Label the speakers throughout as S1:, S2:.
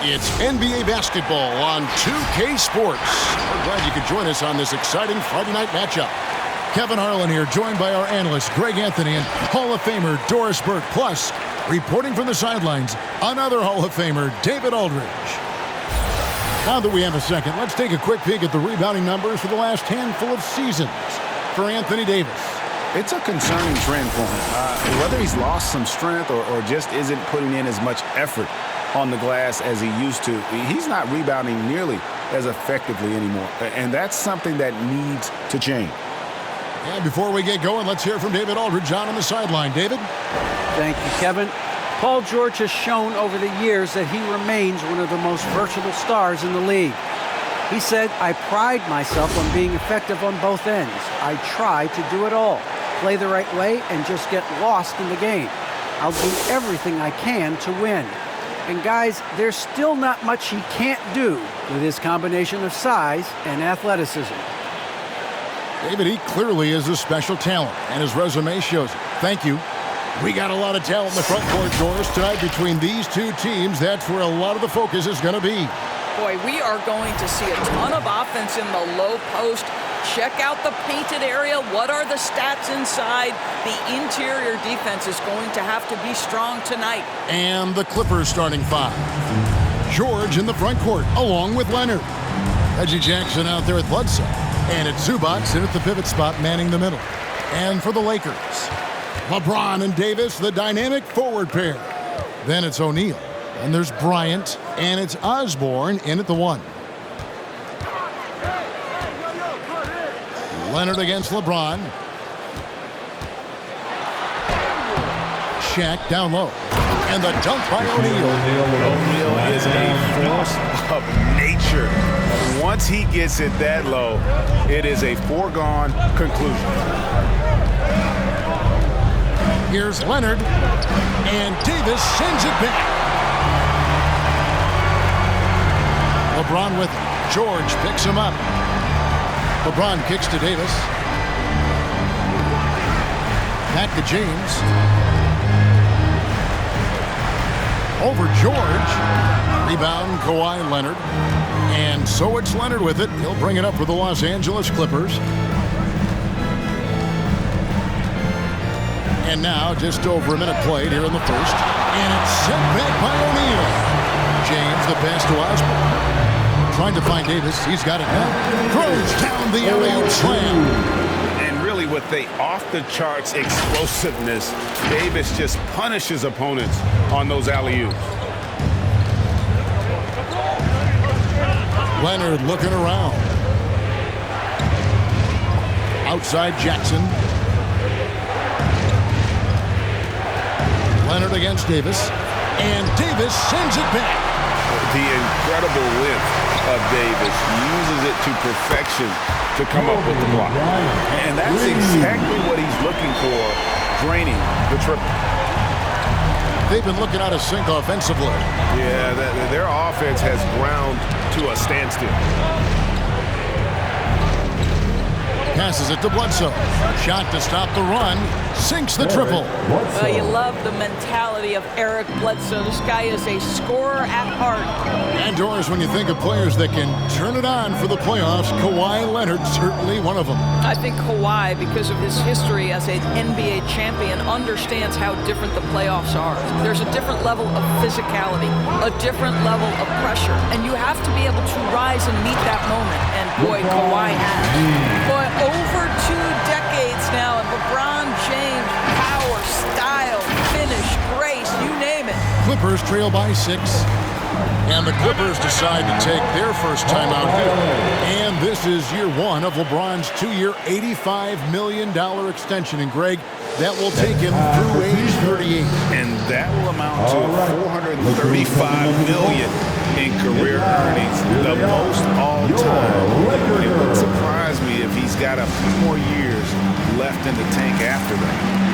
S1: It's NBA basketball on 2K Sports. We're glad you could join us on this exciting Friday night matchup. Kevin Harlan here, joined by our analyst, Greg Anthony, and Hall of Famer Doris Burke. Plus, reporting from the sidelines, another Hall of Famer, David Aldridge. Now that we have a second, let's take a quick peek at the rebounding numbers for the last handful of seasons for Anthony Davis.
S2: It's a concerning trend for him. Whether he's lost some strength or just isn't putting in as much effort on the glass as he used to, he's not rebounding nearly as effectively anymore. And that's something that needs to change.
S1: And before we get going, let's hear from David Aldridge on the sideline. David?
S3: Thank you, Kevin. Paul George has shown over the years that he remains one of the most versatile stars in the league. He said, "I pride myself on being effective on both ends. I try to do it all, play the right way, and just get lost in the game. I'll do everything I can to win." And guys, there's still not much he can't do with his combination of size and athleticism.
S1: David, he clearly is a special talent, and his resume shows it. Thank you. We got a lot of talent in the front court, Doris, tonight between these two teams. That's where a lot of the focus is going to be.
S4: Boy, we are going to see a ton of offense in the low post. Check out the painted area. What are the stats inside? The interior defense is going to have to be strong tonight.
S1: And the Clippers starting five. George in the front court, along with Leonard. Reggie Jackson out there at Bledsoe. And it's Zubac in at the pivot spot, manning the middle. And for the Lakers, LeBron and Davis, the dynamic forward pair. Then it's O'Neal. And there's Bryant. And it's Osborne in at the one. Leonard against LeBron. Shaq down low. And the dunk by O'Neal.
S2: O'Neal is a force of nature. Once he gets it that low, it is a foregone conclusion.
S1: Here's Leonard. And Davis sends it back. LeBron with him. George picks him up. LeBron kicks to Davis. Back to James. Over George. Rebound, Kawhi Leonard. And so it's Leonard with it. He'll bring it up for the Los Angeles Clippers. And now just over a minute played here in the first. And it's sent back by O'Neal. James, the pass to Osborne. Trying to find Davis. He's got it now. Throws down the alley-oop slam.
S2: And really with the off-the-charts explosiveness, Davis just punishes opponents on those alley-oops.
S1: Leonard looking around. Outside Jackson. Leonard against Davis. And Davis sends it back.
S2: The incredible length of Davis uses it to perfection to come up with the block. And that's exactly what he's looking for, draining the triple.
S1: They've been looking out of sync offensively.
S2: Yeah, their offense has ground to a standstill.
S1: Passes it to Bledsoe. Shot to stop the run. Sinks the triple.
S4: Well, you love the mentality of Eric Bledsoe. This guy is a scorer at heart.
S1: And Doris, when you think of players that can turn it on for the playoffs, Kawhi Leonard certainly one of them.
S4: I think Kawhi, because of his history as an NBA champion, understands how different the playoffs are. There's a different level of physicality, a different level of pressure, and you have to be able to rise and meet that moment. And boy, Kawhi has. Boy, over 2 decades now, and LeBron James, power, style, finish, grace, you name it.
S1: Clippers trail by 6. And the Clippers decide to take their first time out here. And this is year 1 of LeBron's 2-year, $85 million extension. And Greg, that will take him through age 38.
S2: And that will amount to $435 million in career earnings, the most all time. It wouldn't surprise me if he's got a few more years left in the tank after that.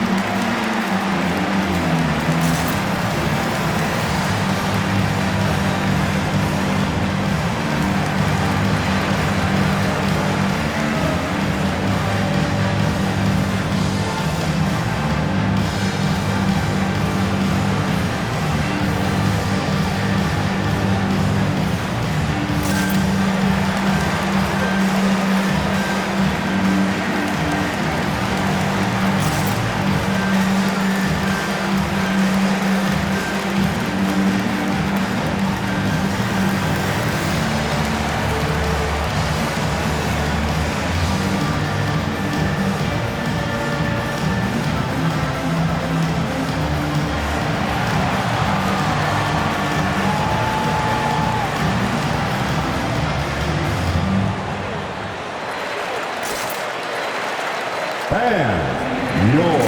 S5: And your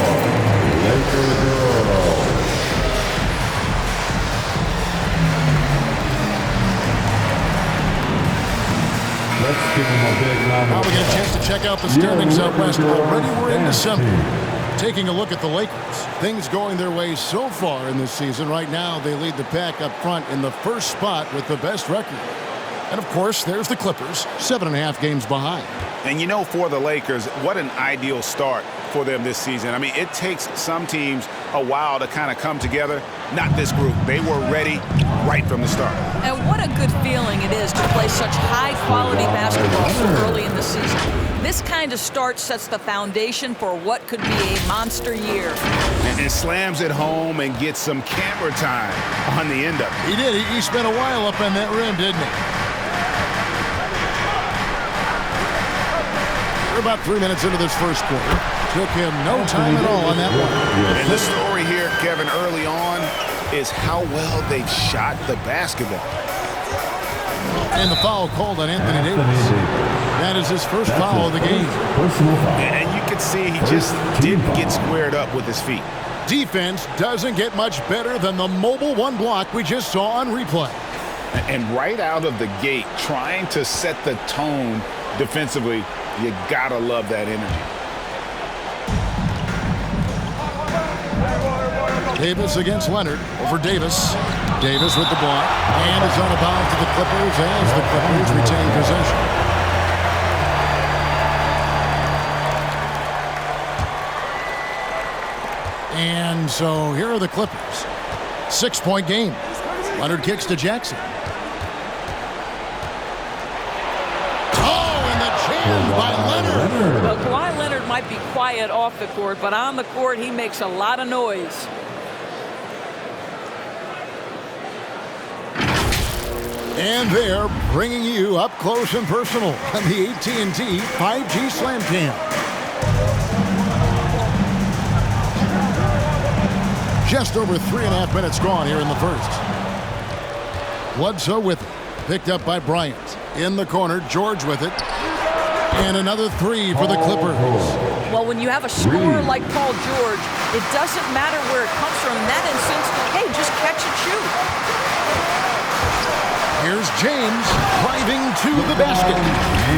S5: Laker girl. Let's give him a big round
S1: Now
S5: of
S1: we get a
S5: applause.
S1: chance to check out the standings out west. Already we're in
S5: Dance
S1: December.
S5: team.
S1: Taking a look at the Lakers. Things going their way so far in this season. Right now, they lead the pack up front in the first spot with the best record. And, of course, there's the Clippers, 7.5 games behind.
S2: And you know, for the Lakers, what an ideal start for them this season. I mean, it takes some teams a while to kind of come together. Not this group. They were ready right from the start.
S4: And what a good feeling it is to play such high-quality basketball so early in the season. This kind of start sets the foundation for what could be a monster year.
S2: And slams it home and gets some camera time on the end of it.
S1: He did. He spent a while up on that rim, didn't he? We're about 3 minutes into this first quarter. Took him no time at all on that one.
S2: And the story here, Kevin, early on is how well they've shot the basketball.
S1: And the foul called on Anthony Davis. That is his first foul of the game.
S5: Personal foul.
S2: And you can see he just didn't get squared up with his feet.
S1: Defense doesn't get much better than the mobile one block we just saw on replay.
S2: And right out of the gate, trying to set the tone defensively, you gotta love that energy.
S1: Davis against Leonard. Over Davis. Davis with the block. And it's on a bounce to the Clippers as the Clippers retain possession. And so here are the Clippers. 6-point game. Leonard kicks to Jackson. Oh, and the jam by Leonard.
S4: Well, Kawhi Leonard might be quiet off the court, but on the court he makes a lot of noise.
S1: And they're bringing you up close and personal on the AT&T 5G Slam Cam. Just over 3.5 minutes gone here in the first. Bledsoe with it. Picked up by Bryant. In the corner, George with it. And another three for the Clippers.
S4: Well, when you have a scorer like Paul George, it doesn't matter where it comes from. In that instance, hey, just catch and shoot.
S1: Here's James driving to the basket.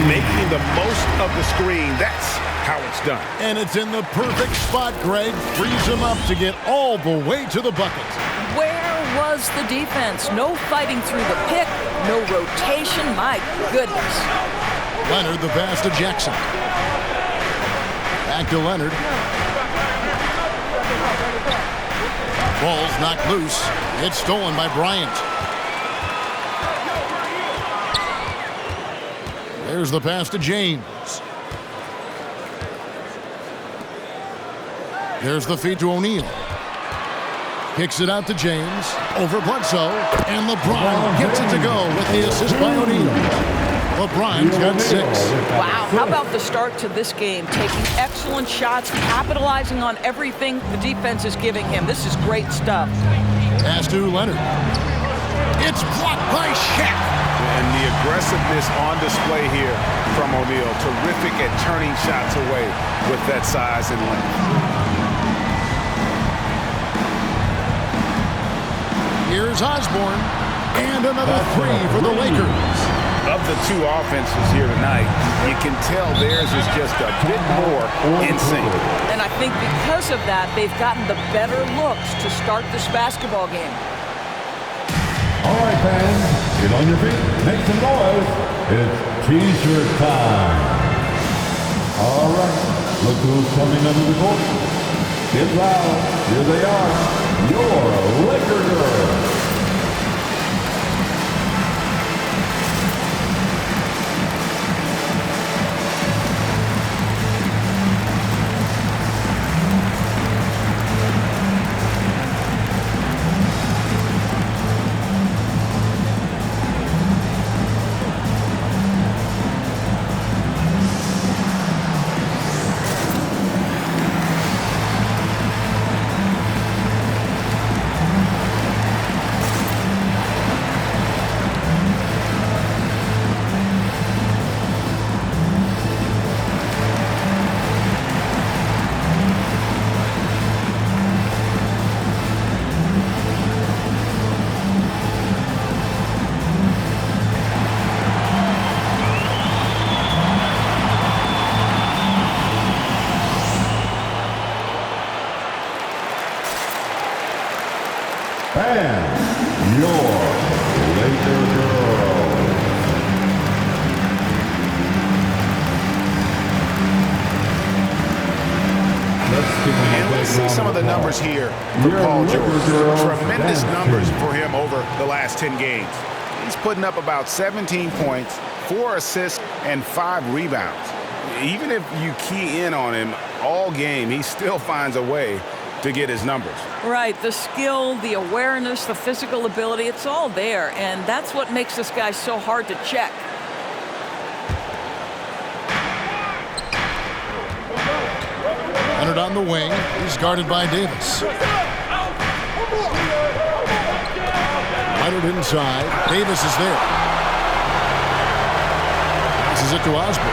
S2: Making the most of the screen. That's how it's done.
S1: And it's in the perfect spot, Greg. Frees him up to get all the way to the bucket.
S4: Where was the defense? No fighting through the pick, no rotation. My goodness.
S1: Leonard the pass to Jackson. Back to Leonard. Ball's knocked loose. It's stolen by Bryant. There's the pass to James. There's the feed to O'Neal. Kicks it out to James. Over Bledsoe. And LeBron gets it to go with the assist by O'Neal. LeBron's got 6.
S4: Wow, how about the start to this game? Taking excellent shots, capitalizing on everything the defense is giving him. This is great stuff.
S1: Pass to Leonard. It's blocked by Shaq.
S2: And the aggressiveness on display here from O'Neal. Terrific at turning shots away with that size and length.
S1: Here's Osborne. And another three for the Lakers.
S2: Of the two offenses here tonight, you can tell theirs is just a bit more in sync.
S4: And I think because of that, they've gotten the better looks to start this basketball game.
S5: All right, fans, get on your feet, make some noise. It's T-shirt time. All right, look who's coming under the court. Get loud. Here they are, your Laker girls.
S2: numbers here for Paul George. Tremendous numbers for him over the last 10 games. He's putting up about 17 points, 4 assists, and 5 rebounds. Even if you key in on him all game, he still finds a way to get his numbers.
S4: Right, the skill, the awareness, the physical ability, it's all there, and that's what makes this guy so hard to check.
S1: Leonard on the wing. He's guarded by Davis. Leonard inside. Davis is there. Passes it to Osborne.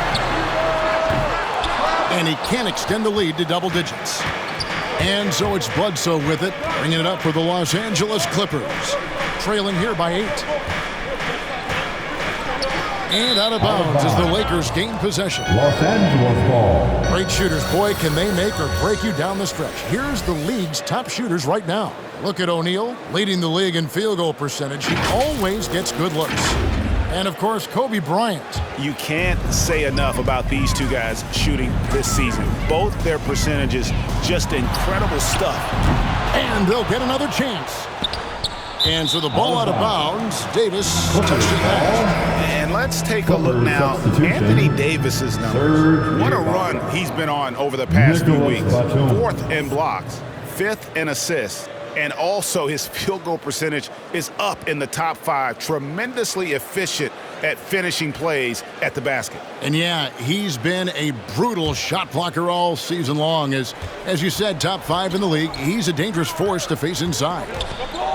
S1: And he can't extend the lead to double digits. And so it's Bledsoe with it, bringing it up for the Los Angeles Clippers. Trailing here by 8. And out of bounds as the Lakers gain possession.
S5: Los Angeles ball.
S1: Great shooters. Boy, can they make or break you down the stretch. Here's the league's top shooters right now. Look at O'Neal, leading the league in field goal percentage. He always gets good looks. And, of course, Kobe Bryant.
S2: You can't say enough about these two guys shooting this season. Both their percentages, just incredible stuff.
S1: And they'll get another chance. And so the ball out of bounds. Davis touched it back.
S2: And let's take a look now. Anthony Davis's numbers. What a run he's been on over the past few weeks. 4th in blocks, 5th in assists, and also his field goal percentage is up in the top 5. Tremendously efficient at finishing plays at the basket.
S1: And yeah, he's been a brutal shot blocker all season long. As you said, top 5 in the league. He's a dangerous force to face inside.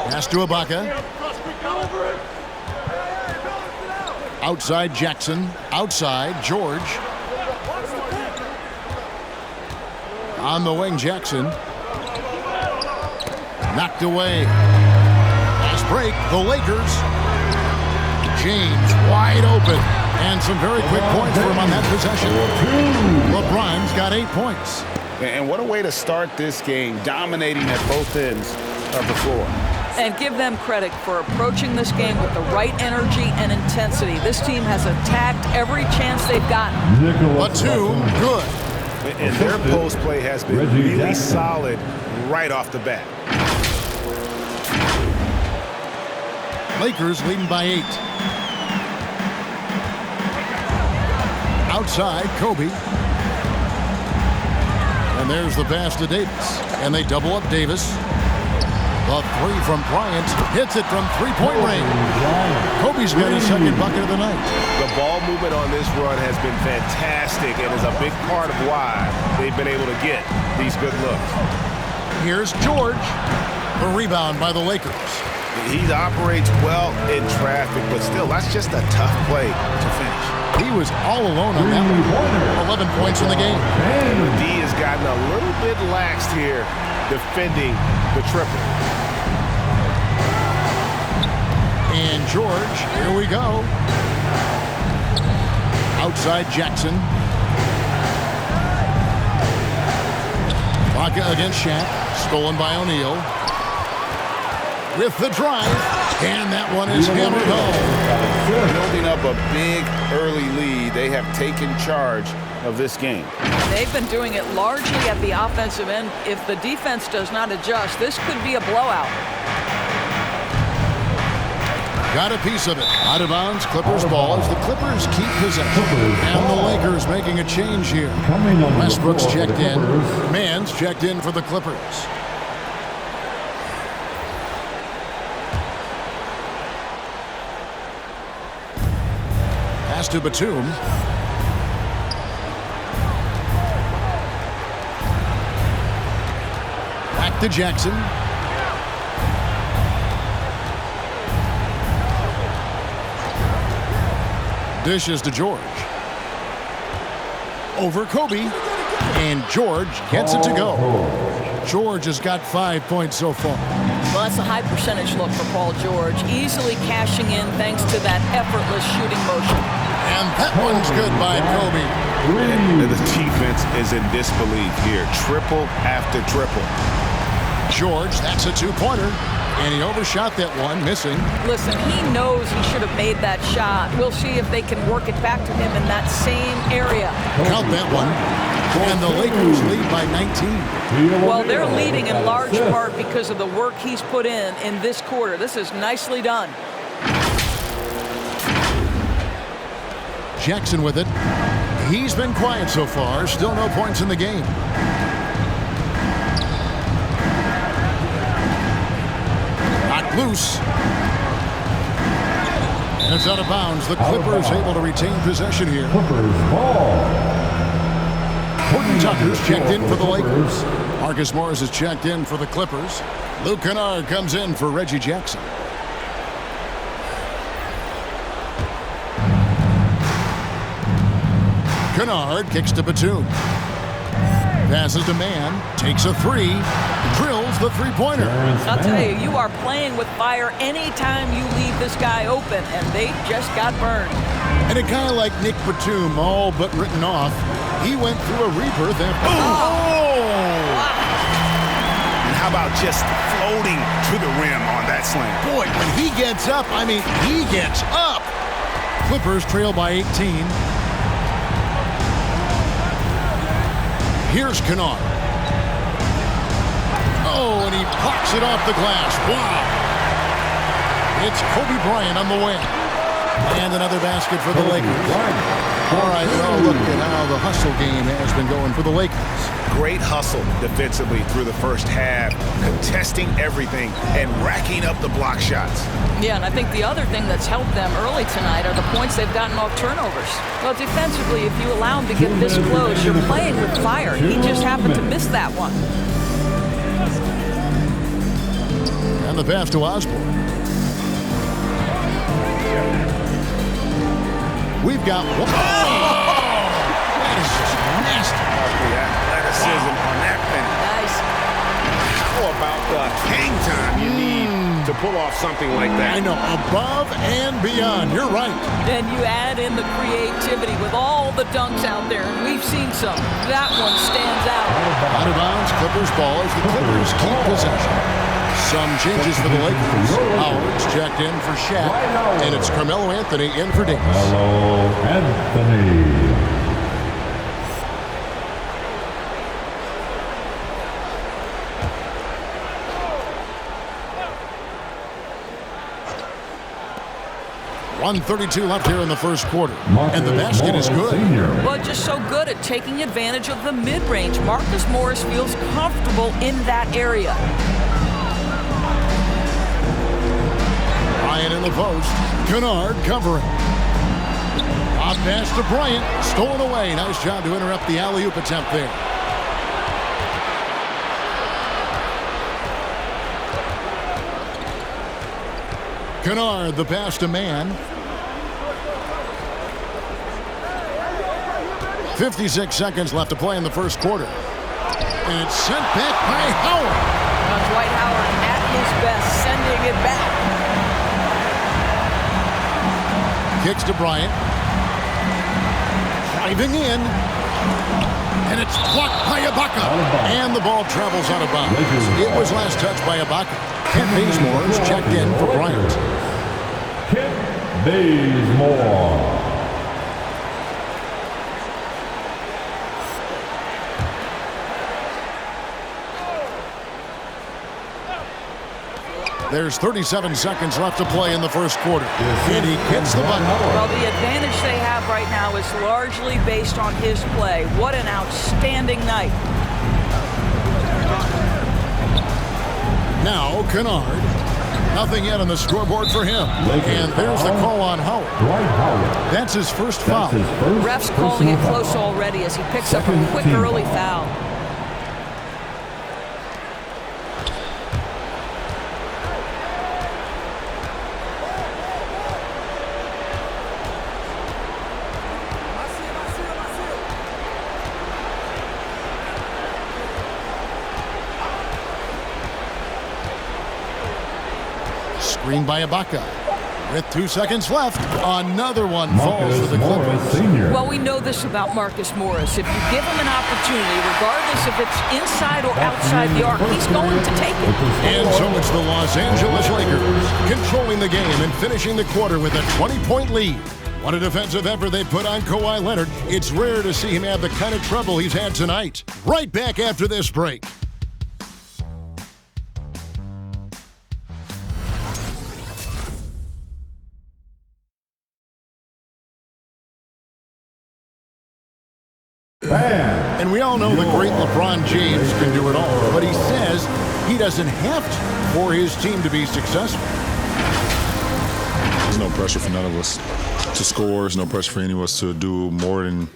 S1: Pass to Ibaka. Outside Jackson. Outside George. On the wing, Jackson. Knocked away. Nice break. The Lakers. James wide open. And some very quick points for him on that possession. LeBron's got 8 points.
S2: And what a way to start this game, dominating at both ends of the floor.
S4: And give them credit for approaching this game with the right energy and intensity. This team has attacked every chance they've gotten.
S1: Batum, good.
S2: And their post play has been really solid right off the bat.
S1: Lakers leading by 8. Outside, Kobe. And there's the pass to Davis. And they double up Davis. The 3 from Bryant hits it from three-point range. Kobe's got his second bucket of the night.
S2: The ball movement on this run has been fantastic and is a big part of why they've been able to get these good looks.
S1: Here's George. The rebound by the Lakers.
S2: He operates well in traffic, but still, that's just a tough play to finish.
S1: He was all alone on that one. 11 points in the game.
S2: D has gotten a little bit laxed here defending the triple.
S1: And George, here we go. Outside Jackson. Ibaka against Shaq. Stolen by O'Neal. With the drive. And that one is hammered home.
S2: Building up a big early lead. They have taken charge of this game.
S4: They've been doing it largely at the offensive end. If the defense does not adjust, this could be a blowout.
S1: Got a piece of it. Out of bounds, Clippers ball as the Clippers keep possession. And the Lakers making a change here. Westbrook's checked in. Mann's checked in for the Clippers. Pass to Batum. Back to Jackson. Dishes to George. Over Kobe. And George gets it to go. George has got 5 points so far.
S4: Well, that's a high percentage look for Paul George. Easily cashing in thanks to that effortless shooting motion.
S1: And that one's good by Kobe.
S2: And the defense is in disbelief here. Triple after triple.
S1: George, that's a 2-pointer. And he overshot that one, missing.
S4: Listen, he knows he should have made that shot. We'll see if they can work it back to him in that same area.
S1: Count that one. And the Lakers lead by 19.
S4: Well, they're leading in large part because of the work he's put in this quarter. This is nicely done.
S1: Jackson with it. He's been quiet so far. Still no points in the game. Knocked loose. And it's out of bounds. The Clippers able to retain possession here.
S5: Clippers ball.
S1: Horton Tucker's checked in for the Lakers. Marcus Morris is checked in for the Clippers. Luke Kennard comes in for Reggie Jackson. Kennard kicks to Batum. Passes to Mann. Takes a three. Drills the three-pointer.
S4: I'll tell you, you are playing with fire anytime you leave this guy open, and they just got burned.
S1: And a guy like Nick Batum, all but written off, he went through a rebirth after.
S2: And how about just floating to the rim on that slam?
S1: Boy, when he gets up, I mean, he gets up. Clippers trail by 18. Here's Kennard. Oh, and he pops it off the glass. Wow. It's Kobe Bryant on the win. And another basket for the Lakers. All right, well, look at how the hustle game has been going for the Lakers.
S2: Great hustle defensively through the first half, contesting everything and racking up the block shots.
S4: Yeah, and I think the other thing that's helped them early tonight are the points they've gotten off turnovers. Well, defensively, if you allow him to get this close, you're playing with fire. He just happened to miss that one.
S1: And the pass to Osborne. We've got one. That is just nasty.
S2: The athleticism on that thing.
S4: Nice.
S2: How about the hang time you need to pull off something like that?
S1: I know, above and beyond. You're right.
S4: And you add in the creativity with all the dunks out there, and we've seen some. That one stands out.
S1: Out of bounds, Clippers ball as the Clippers keep possession. Some changes for the Lakers. Howard's checked in for Shaq, and it's Carmelo Anthony in for Davis.
S5: Carmelo Anthony.
S1: .132 left here in the first quarter, and the basket is good.
S4: Well, just so good at taking advantage of the mid-range. Marcus Morris feels comfortable in that area.
S1: Bryant in the post. Kennard covering. Off pass to Bryant. Stolen away. Nice job to interrupt the alley-oop attempt there. Kennard, the pass to Mann. 56 seconds left to play in the first quarter. And it's sent back by Howard.
S4: Dwight Howard at his best, sending it back.
S1: Kicks to Bryant. Driving in. And it's blocked by Ibaka. And the ball travels out of bounds. It was last touched by Ibaka. Kent Bazemore is checked in for Bryant.
S5: Kent Bazemore.
S1: There's 37 seconds left to play in the first quarter. And he hits the button.
S4: Well, the advantage they have right now is largely based on his play. What an outstanding night.
S1: Now, Kennard. Nothing yet on the scoreboard for him. And there's the call on Howard. That's his first foul.
S4: Ref's calling it close already as he picks up a quick early foul.
S1: Screen by Ibaka. With 2 seconds left, another one falls for the
S5: Morris
S1: Clippers.
S5: Sr.
S4: Well, we know this about Marcus Morris. If you give him an opportunity, regardless if it's inside or outside the arc, he's going to take it.
S1: And so it's the Los Angeles Lakers controlling the game and finishing the quarter with a 20-point lead. What a defensive effort they put on Kawhi Leonard. It's rare to see him have the kind of trouble he's had tonight. Right back after this break.
S5: Bam!
S1: And we all know the great LeBron James can do it all, but he says he doesn't have to for his team to be successful.
S6: There's no pressure for none of us to score. There's no pressure for any of us to do more than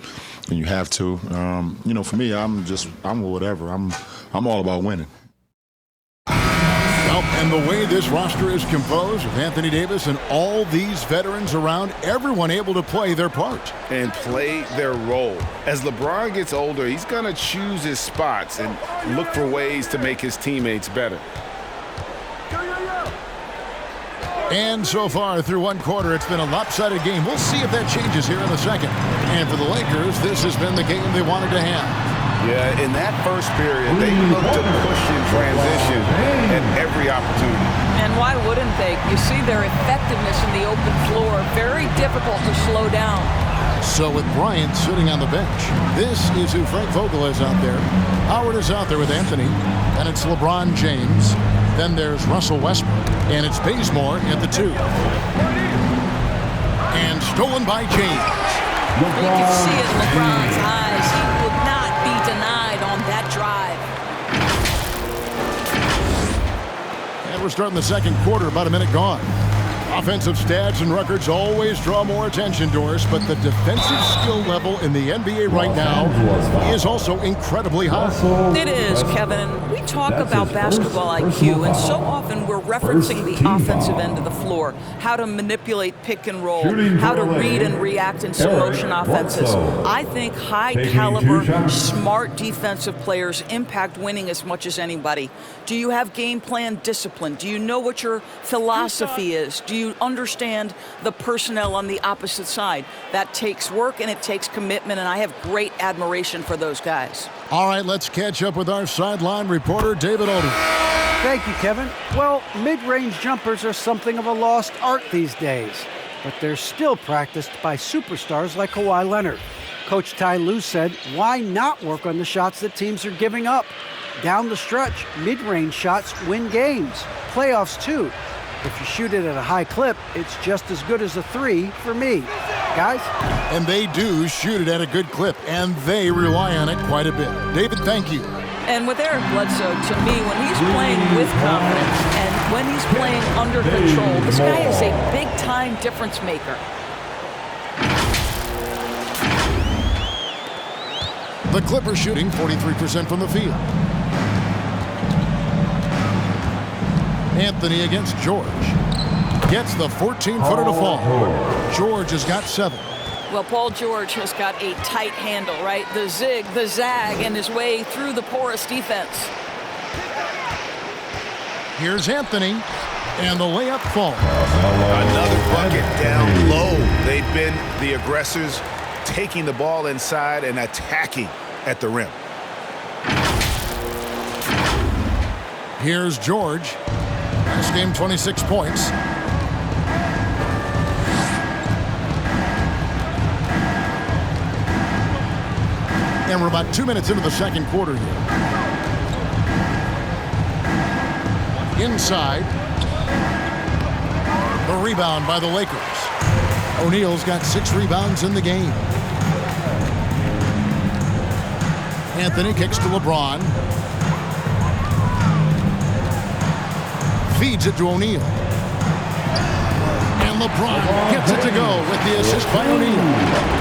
S6: you have to. For me, I'm whatever. I'm all about winning.
S1: Well, and the way this roster is composed with Anthony Davis and all these veterans around, everyone able to play their part.
S2: And play their role. As LeBron gets older, he's going to choose his spots and look for ways to make his teammates better.
S1: And so far, through one quarter, it's been a lopsided game. We'll see if that changes here in the second. And for the Lakers, this has been the game they wanted to have.
S2: Yeah, in that first period, they looked to push in transition at every opportunity.
S4: And why wouldn't they? You see their effectiveness in the open floor. Very difficult to slow down.
S1: So with Bryant sitting on the bench, this is who Frank Vogel is out there. Howard is out there with Anthony. And it's LeBron James. Then there's Russell Westbrook. And it's Bazemore at the 2. And stolen by James.
S4: You can see it in LeBron's eyes. He would not be denied on that drive.
S1: And we're starting the second quarter, about a minute gone. Offensive stats and records always draw more attention, Doris, but the defensive skill level in the NBA right now is also incredibly high.
S4: It is, Kevin. We talk about basketball IQ, and so often we're referencing the offensive end of the floor, how to manipulate pick and roll, how to read and react in some motion offenses. I think high-caliber, smart defensive players impact winning as much as anybody. Do you have game plan discipline? Do you know what your philosophy is? Do you understand the personnel on the opposite side? That takes work and it takes commitment, and I have great admiration for those guys.
S1: All right, let's catch up with our sideline reporter, David Odom.
S3: Thank you, Kevin. Well, mid-range jumpers are something of a lost art these days, but they're still practiced by superstars like Kawhi Leonard. Coach Ty Lue said, why not work on the shots that teams are giving up? Down the stretch, mid-range shots win games. Playoffs, too. If you shoot it at a high clip, it's just as good as a 3 for me. Guys?
S1: And they do shoot it at a good clip, and they rely on it quite a bit. David, thank you.
S4: And with Eric Bledsoe, to me, when he's playing with confidence and when he's playing under control, this guy is a big-time difference maker.
S1: The Clippers shooting 43% from the field. Anthony against George. Gets the 14-footer to fall. George has got 7.
S4: Well, Paul George has got a tight handle, right? The zig, the zag, and his way through the porous defense.
S1: Here's Anthony, and the layup falls.
S2: Another bucket down low. They've been the aggressors, taking the ball inside and attacking at the rim.
S1: Here's George. This game, 26 points. And we're about 2 minutes into the second quarter here. Inside. The rebound by the Lakers. O'Neal's got 6 rebounds in the game. Anthony kicks to LeBron. Feeds it to O'Neal. And LeBron gets it to go with the assist by O'Neal.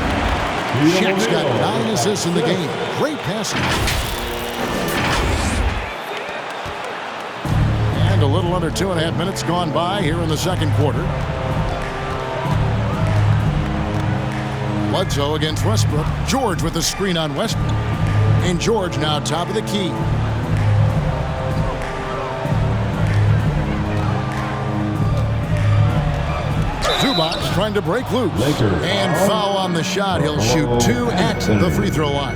S1: Shaq's got 9 assists in the game. Great passing. And a little under 2.5 minutes gone by here in the second quarter. Bledsoe against Westbrook. George with a screen on Westbrook. And George now top of the key. Zubac trying to break loose.
S5: Lakers
S1: And foul on the shot. He'll shoot 2 at the free throw line.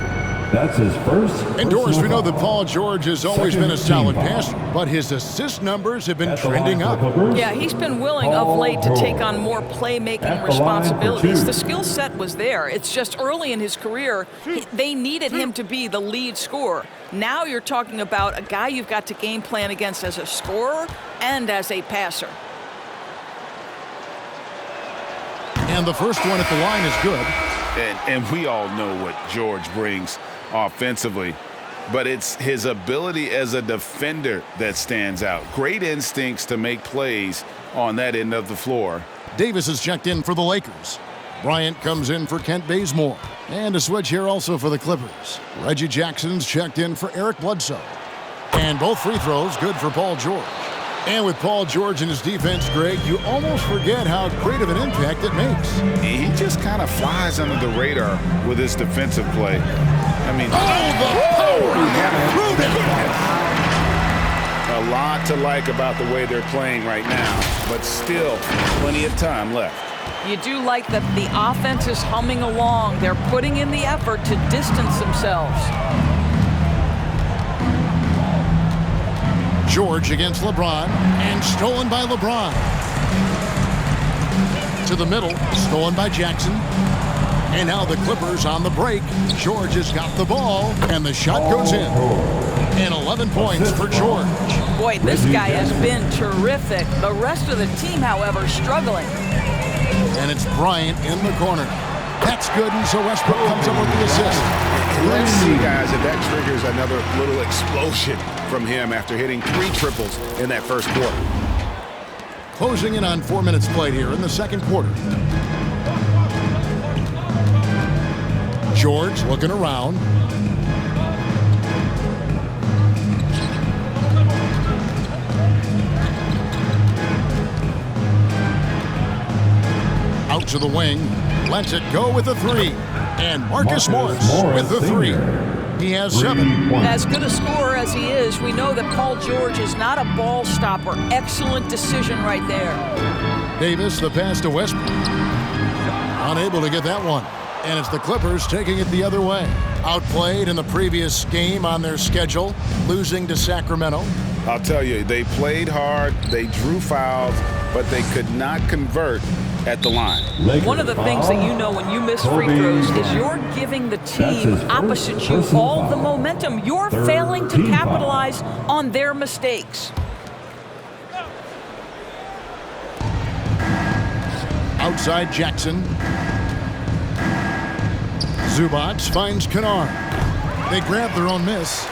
S5: That's his first.
S1: And Doris, we know that
S5: personal
S1: Paul George has always been a solid passer, but his assist numbers have been trending up.
S4: Yeah, he's been willing of late to take on more playmaking responsibilities. The skill set was there. It's just early in his career, they needed him to be the lead scorer. Now you're talking about a guy you've got to game plan against as a scorer and as a passer.
S1: And the first one at the line is good.
S2: And we all know what George brings offensively, but it's his ability as a defender that stands out. Great instincts to make plays on that end of the floor.
S1: Davis is checked in for the Lakers. Bryant comes in for Kent Bazemore. And a switch here also for the Clippers. Reggie Jackson's checked in for Eric Bledsoe. And both free throws good for Paul George. And with Paul George and his defense, Greg, you almost forget how great of an impact it makes.
S2: He just kind of flies under the radar with his defensive play. I mean,
S1: the power he got through the goodness.
S2: A lot to like about the way they're playing right now, but still plenty of time left.
S4: You do like that the offense is humming along. They're putting in the effort to distance themselves.
S1: George against LeBron, and stolen by LeBron. To the middle, stolen by Jackson. And now the Clippers on the break. George has got the ball, and the shot goes in. And 11 points for George.
S4: Boy, this guy has been terrific. The rest of the team, however, struggling.
S1: And it's Bryant in the corner. That's good, and so Westbrook comes up with the assist.
S2: Let's see, guys, if that triggers another little explosion from him after hitting 3 triples in that first quarter.
S1: Closing in on 4 minutes played here in the second quarter. George looking around. Out to the wing. Lets it go with a 3. And Marcus Morris with the 3. He has 7.
S4: As good a scorer as he is, we know that Paul George is not a ball stopper. Excellent decision right there.
S1: Davis, the pass to Westbrook. Unable to get that one. And it's the Clippers taking it the other way. Outplayed in the previous game on their schedule, losing to Sacramento.
S2: I'll tell you, they played hard, they drew fouls, but they could not convert at the line.
S4: One of the things that you know when you miss free throws is you're giving the team opposite you all the momentum. You're failing to capitalize on their mistakes.
S1: Outside Jackson. Zubac finds Kennard. They grab their own miss.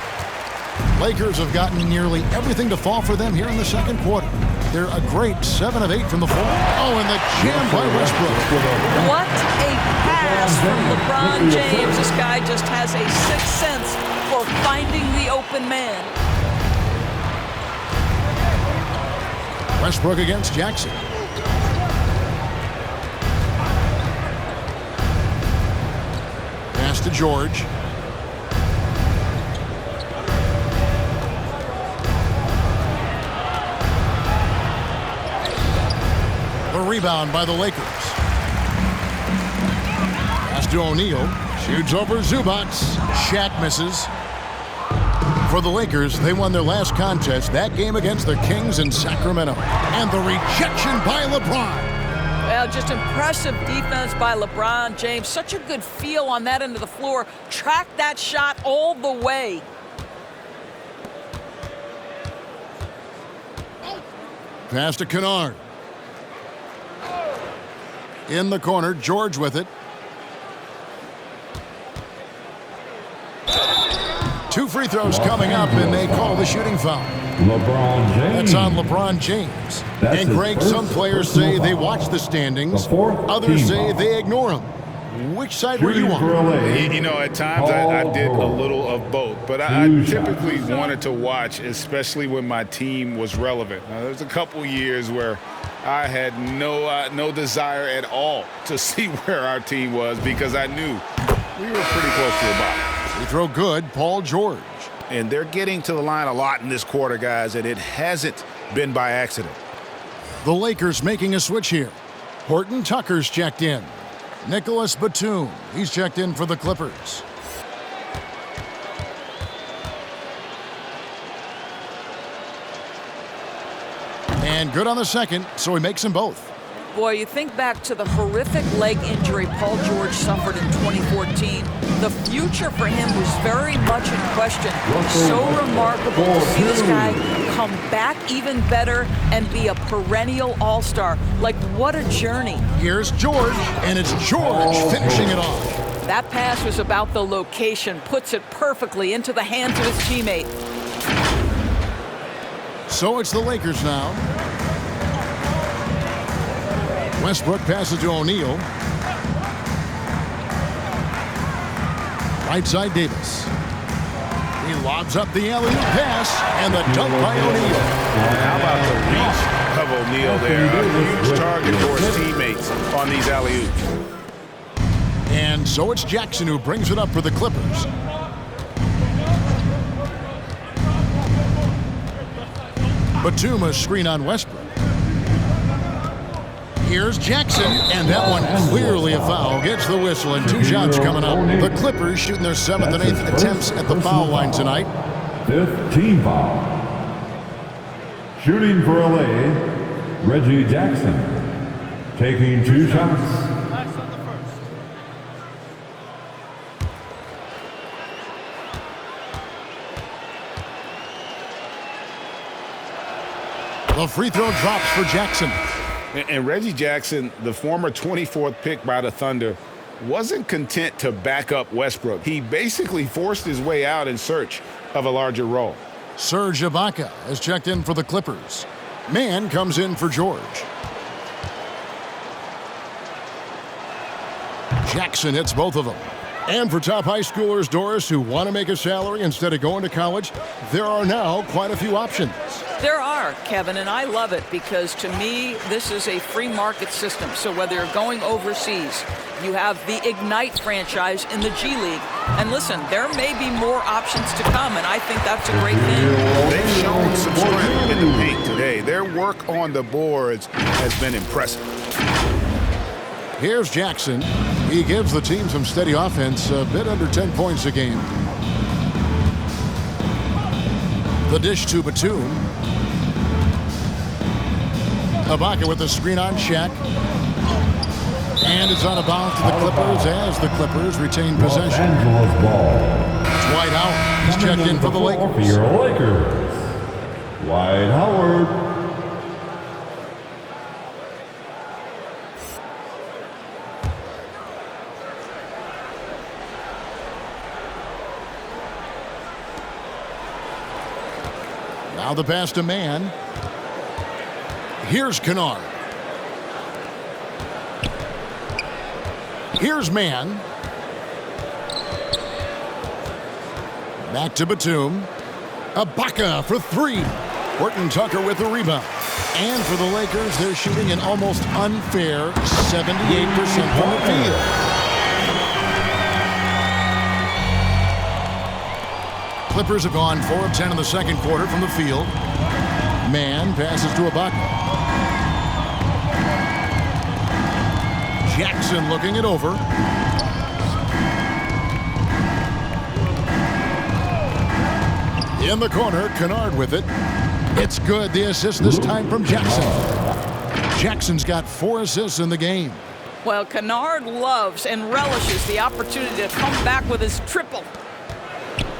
S1: Lakers have gotten nearly everything to fall for them here in the second quarter. They're a great 7 of 8 from the floor. Oh, and the jam by Westbrook.
S4: What a pass from LeBron James. This guy just has a sixth sense for finding the open man.
S1: Westbrook against Jackson. Pass to George. The rebound by the Lakers. Pass to O'Neal. Shoots over Zubac. Shaq misses. For the Lakers, they won their last contest, that game against the Kings in Sacramento. And the rejection by LeBron.
S4: Well, just impressive defense by LeBron James. Such a good feel on that end of the floor. Tracked that shot all the way.
S1: Pass to Kennard. In the corner, George with it. 2 free throws coming up, and they call the shooting foul.
S5: LeBron James.
S1: That's on LeBron James. And Greg, some players say they watch the standings. Others say they ignore them. Which side were you on?
S2: You know, at times I did a little of both, but I typically wanted to watch, especially when my team was relevant. There was a couple years where I had no desire at all to see where our team was because I knew we were pretty close to the bottom.
S1: Free throw good, Paul George.
S2: And they're getting to the line a lot in this quarter, guys, and it hasn't been by accident.
S1: The Lakers making a switch here. Horton Tucker's checked in. Nicholas Batum, he's checked in for the Clippers. And good on the second, so he makes them both.
S4: Boy, you think back to the horrific leg injury Paul George suffered in 2014. The future for him was very much in question. So remarkable to see this guy come back even better and be a perennial all-star. Like, what a journey.
S1: Here's George, and it's George finishing it off.
S4: That pass was about the location, puts it perfectly into the hands of his teammate.
S1: So it's the Lakers now. Westbrook passes to O'Neal. Right side Davis. He lobs up the alley-oop pass, and the dunk by O'Neal.
S2: How about the reach of O'Neal there? A huge target for his teammates on these alley-oops.
S1: And so it's Jackson who brings it up for the Clippers. Batum a screen on Westbrook. Here's Jackson, and that one clearly a foul. Gets the whistle, and 2 shots coming up. The Clippers shooting their 7th and 8th attempts at the foul line tonight.
S5: 5th team foul. Shooting for LA, Reggie Jackson. Taking 2 shots.
S1: The free throw drops for Jackson.
S2: And Reggie Jackson, the former 24th pick by the Thunder, wasn't content to back up Westbrook. He basically forced his way out in search of a larger role.
S1: Serge Ibaka has checked in for the Clippers. Mann comes in for George. Jackson hits both of them. And for top high schoolers, Doris, who want to make a salary instead of going to college, there are now quite a few options.
S4: There are, Kevin, and I love it because to me, this is a free market system. So whether you're going overseas, you have the Ignite franchise in the G League. And listen, there may be more options to come, and I think that's a great thing.
S2: They've shown some strength in the paint today. Their work on the boards has been impressive.
S1: Here's Jackson. He gives the team some steady offense, a bit under 10 points a game. The dish to Batum. Ibaka with the screen on Shaq. And it's on a bounce to the Clippers as the Clippers retain possession.
S5: Angeles ball.
S1: Dwight Howard is checked in for the Lakers.
S5: For your Lakers, Dwight Howard.
S1: Now the pass to Mann. Here's Kennard. Here's Mann. Back to Batum. Ibaka for 3. Horton Tucker with the rebound. And for the Lakers, they're shooting an almost unfair 78% from the field. Clippers have gone 4 of 10 in the second quarter from the field. Mann passes to Ibaka. Jackson looking it over. In the corner, Kennard with it. It's good. The assist this time from Jackson. Jackson's got 4 assists in the game.
S4: Well, Kennard loves and relishes the opportunity to come back with his triple.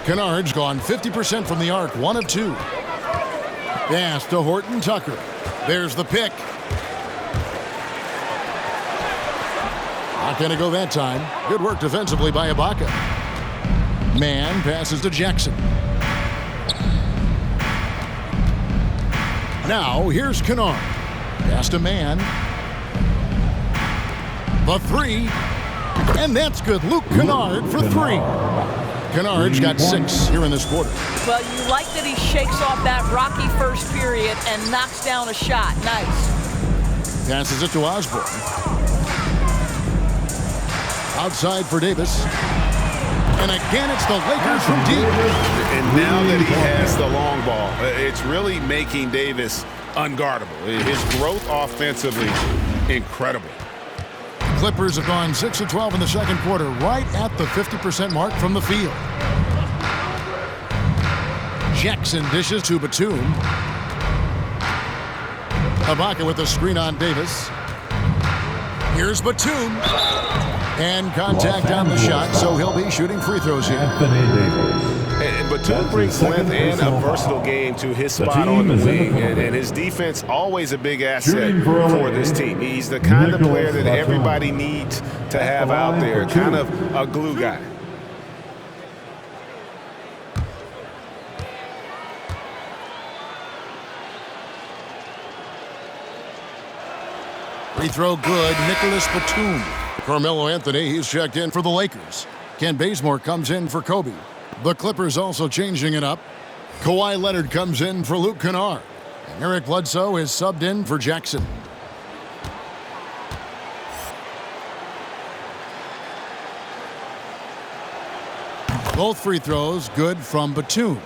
S1: Kennard's gone 50% from the arc, 1 of 2. Pass to Horton Tucker. There's the pick. Not going to go that time. Good work defensively by Ibaka. Mann passes to Jackson. Now here's Kennard. Pass to Mann. The 3. And that's good. Luke Kennard for 3. Kennard's got 6 here in this quarter.
S4: Well, you like that he shakes off that rocky first period and knocks down a shot. Nice.
S1: Passes it to Osborne. Outside for Davis. And again, it's the Lakers from deep.
S2: And now that he has the long ball, it's really making Davis unguardable. His growth offensively, incredible.
S1: Clippers have gone 6 of 12 in the second quarter, right at the 50% mark from the field. Jackson dishes to Batum. Ibaka with a screen on Davis. Here's Batum. And contact on the shot, so he'll be shooting free throws here.
S2: And Batum brings length and a versatile game to his spot on the wing, and his defense always a big asset for this team. He's the kind of player that everybody needs to have out there, kind of a glue guy.
S1: Free throw good, Nicholas Batum. Carmelo Anthony, he's checked in for the Lakers. Ken Bazemore comes in for Kobe. The Clippers also changing it up. Kawhi Leonard comes in for Luke Kennard. And Eric Bledsoe is subbed in for Jackson. Both free throws good from Batum.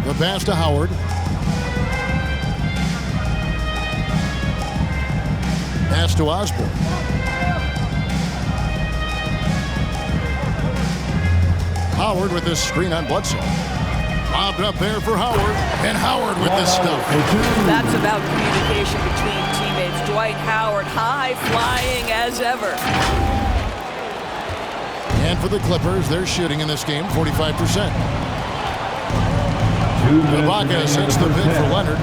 S1: The pass to Howard. Pass to Osborne. Howard with this screen on Bledsoe. Lobbed up there for Howard. And Howard with this stuff.
S4: That's about communication between teammates. Dwight Howard, high flying as ever.
S1: And for the Clippers, they're shooting in this game 45%. Ibaka sets the pick for Leonard.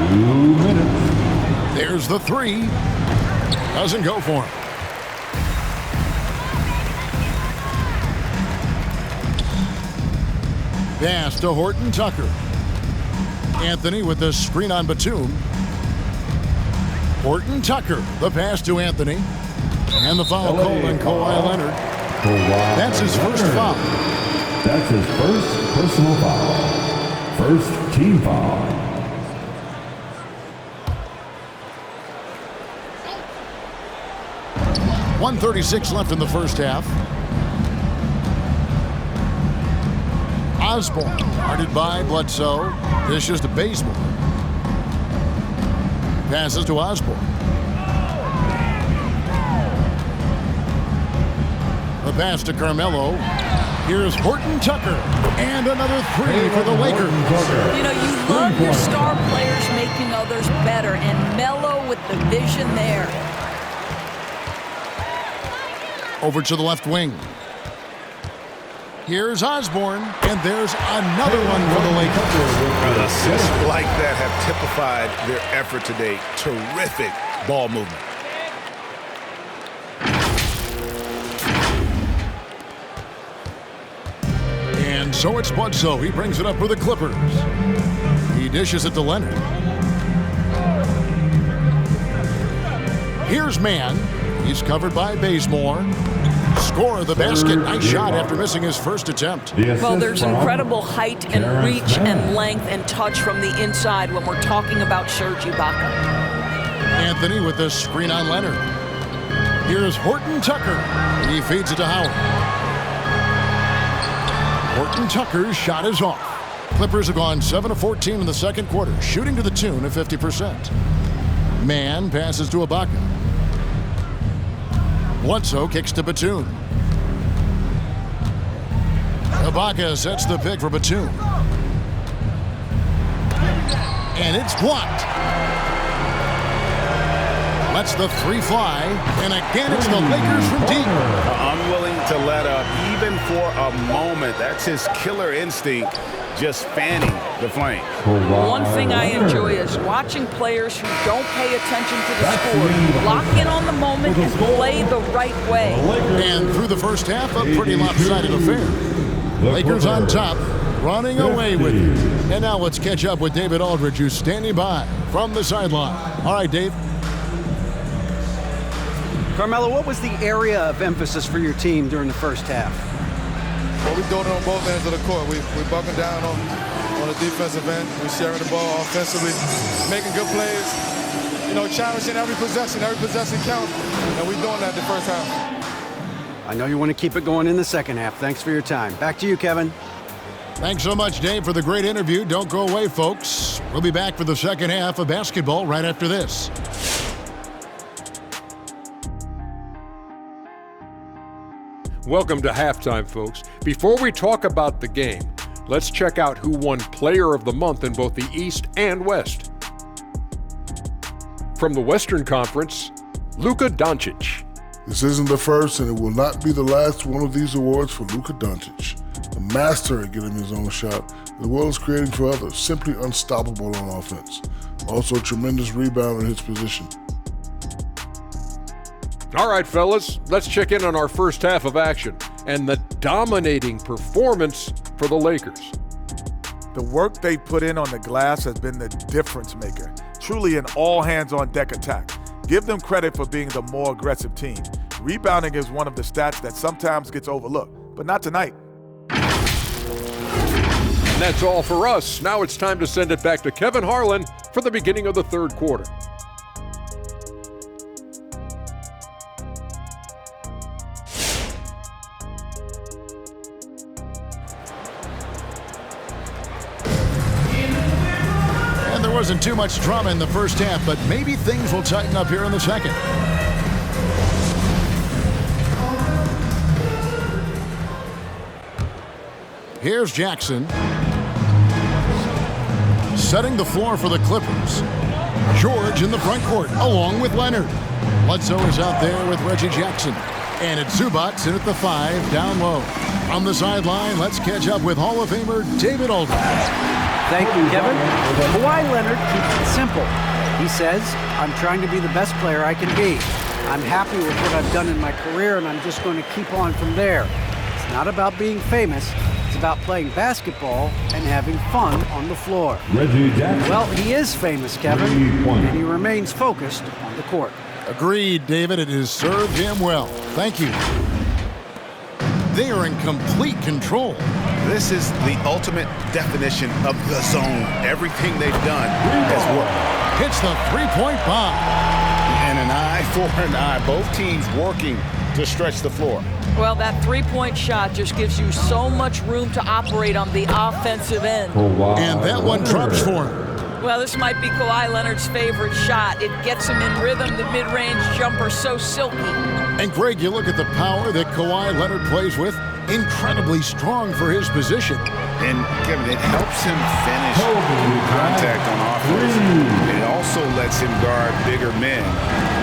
S5: 2 minutes.
S1: There's the three. Doesn't go for him. Pass to Horton Tucker. Anthony with the screen on Batum. Horton Tucker, the pass to Anthony. And the foul called on Kawhi Leonard. That's his first foul.
S5: That's his first personal foul. First team foul.
S1: .136 left in the first half. Osborne, guarded by Bledsoe. Dishes to Bazemore. Passes to Osborne. The pass to Carmelo. Here's Horton Tucker. And another three for the Lakers.
S4: You know, you love your star players making others better, and Melo with the vision there.
S1: Over to the left wing. Here's Osborne, and there's another one for the Lakers.
S2: Assists like that have typified their effort today. Terrific ball movement.
S1: And so it's Bledsoe. He brings it up for the Clippers. He dishes it to Leonard. Here's Mann. He's covered by Bazemore. Score of the basket. Nice shot after missing his first attempt.
S4: Well, there's incredible height and reach and length and touch from the inside when we're talking about Serge Ibaka.
S1: Anthony with the screen on Leonard. Here's Horton Tucker. He feeds it to Howard. Horton Tucker's shot is off. Clippers have gone 7 of 14 in the second quarter, shooting to the tune of 50%. Mann passes to Ibaka. Bledsoe kicks to Batum. Ibaka sets the pick for Batum. And it's blocked. Lets the three fly. And again, it's the Lakers from deep.
S2: Unwilling to let up even for a moment. That's his killer instinct, just fanning the flame.
S4: One thing I enjoy is watching players who don't pay attention to the score, lock in on the moment and play the right way.
S1: And through the first half, a pretty lopsided affair. Lakers on top, running away with it. And now let's catch up with David Aldridge, who's standing by from the sideline. All right, Dave.
S3: Carmelo, what was the area of emphasis for your team during the first half?
S7: Well, we're doing it on both ends of the court. We're bucking down on the defensive end. We're sharing the ball offensively, making good plays, you know, challenging every possession counts, and we're doing that the first half.
S3: I know you want to keep it going in the second half. Thanks for your time. Back to you, Kevin.
S1: Thanks so much, Dave, for the great interview. Don't go away, folks. We'll be back for the second half of basketball right after this.
S8: Welcome to halftime, folks. Before we talk about the game, let's check out who won Player of the Month in both the East and West. From the Western Conference, Luka Doncic.
S9: This isn't the first, and it will not be the last one of these awards for Luka Doncic. A master at getting his own shot, as well as creating for others, simply unstoppable on offense. Also a tremendous rebounder in his position.
S8: All right, fellas, let's check in on our first half of action and the dominating performance for the Lakers.
S10: The work they put in on the glass has been the difference maker. Truly an all-hands-on-deck attack. Give them credit for being the more aggressive team. Rebounding is one of the stats that sometimes gets overlooked, but not tonight.
S8: And that's all for us. Now it's time to send it back to Kevin Harlan for the beginning of the third quarter.
S1: And there wasn't too much drama in the first half, but maybe things will tighten up here in the second. Here's Jackson. Setting the floor for the Clippers. George in the front court, along with Leonard. Bledsoe is out there with Reggie Jackson. And it's Zubac in at the 5, down low. On the sideline, let's catch up with Hall of Famer David Aldridge.
S3: Thank you, Kevin. Kawhi Leonard keeps it simple. He says, I'm trying to be the best player I can be. I'm happy with what I've done in my career, and I'm just going to keep on from there. It's not about being famous. It's about playing basketball and having fun on the floor.
S5: Reggie Jackson.
S3: Well, he is famous, Kevin, and he remains focused on the court.
S1: Agreed, David. It has served him well. Thank you. They are in complete control.
S2: This is the ultimate definition of the zone. Everything they've done has worked.
S1: Hits the three-point bomb.
S2: And an eye for an eye. Both teams working to stretch the floor.
S4: Well, that three-point shot just gives you so much room to operate on the offensive end.
S1: And that one drops for him.
S4: Well, this might be Kawhi Leonard's favorite shot. It gets him in rhythm. The mid-range jumper so silky.
S1: And Greg, you look at the power that Kawhi Leonard plays with. Incredibly strong for his position.
S2: And Kevin, it helps him finish contact on offense. It also lets him guard bigger men.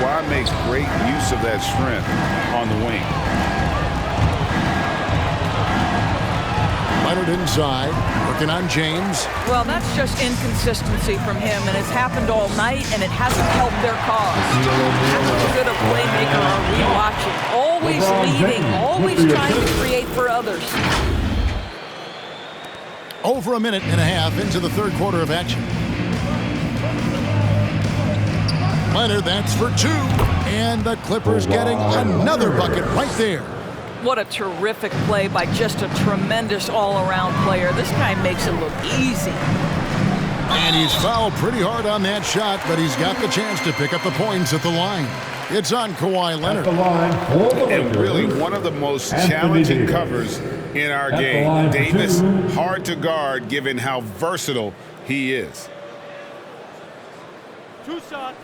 S2: Kawhi makes great use of that strength on the wing.
S1: Leonard inside, working on James.
S4: Well, that's just inconsistency from him, and it's happened all night, and it hasn't helped their cause. How good a playmaker are we watching? Always leading, always trying to create for others.
S1: Over a minute and a half into the third quarter of action. Leonard, that's for 2. And the Clippers getting another bucket right there.
S4: What a terrific play by just a tremendous all-around player. This guy makes it look easy.
S1: And he's fouled pretty hard on that shot, but he's got the chance to pick up the points at the line. It's on Kawhi Leonard.
S2: And really one of the most challenging covers in our game. Davis, hard to guard given how versatile he is.
S11: 2 shots.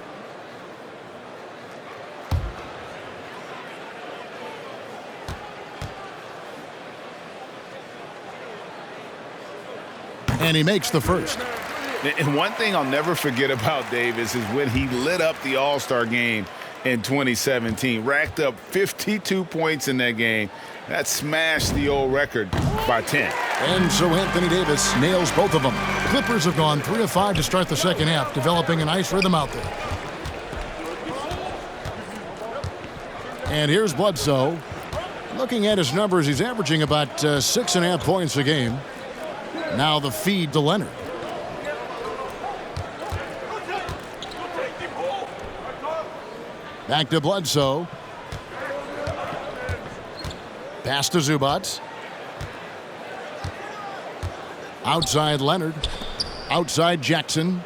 S1: And he makes the first.
S2: And one thing I'll never forget about Davis is when he lit up the All-Star game in 2017. Racked up 52 points in that game. That smashed the old record by 10.
S1: And so Anthony Davis nails both of them. Clippers have gone 3 of 5 to start the second half, developing a nice rhythm out there. And here's Bledsoe. Looking at his numbers, he's averaging about 6.5 points a game. Now the feed to Leonard. Back to Bledsoe. Pass to Zubac. Outside Leonard. Outside Jackson.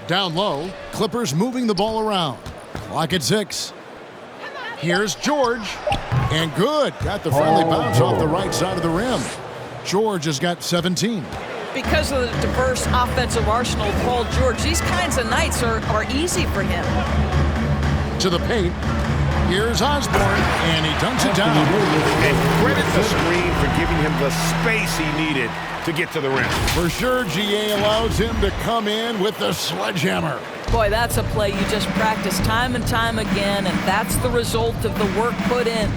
S1: Down low. Clippers moving the ball around. Clock at 6. Here's George. And good. Got the friendly bounce off the right side of the rim. George has got 17.
S4: Because of the diverse offensive arsenal of Paul George, these kinds of nights are easy for him.
S1: To the paint. Here's Osborne, and he dunks it down.
S2: And credit the screen for giving him the space he needed to get to the rim.
S1: For sure, GA allows him to come in with the sledgehammer.
S4: Boy, that's a play you just practice time and time again, and that's the result of the work put in.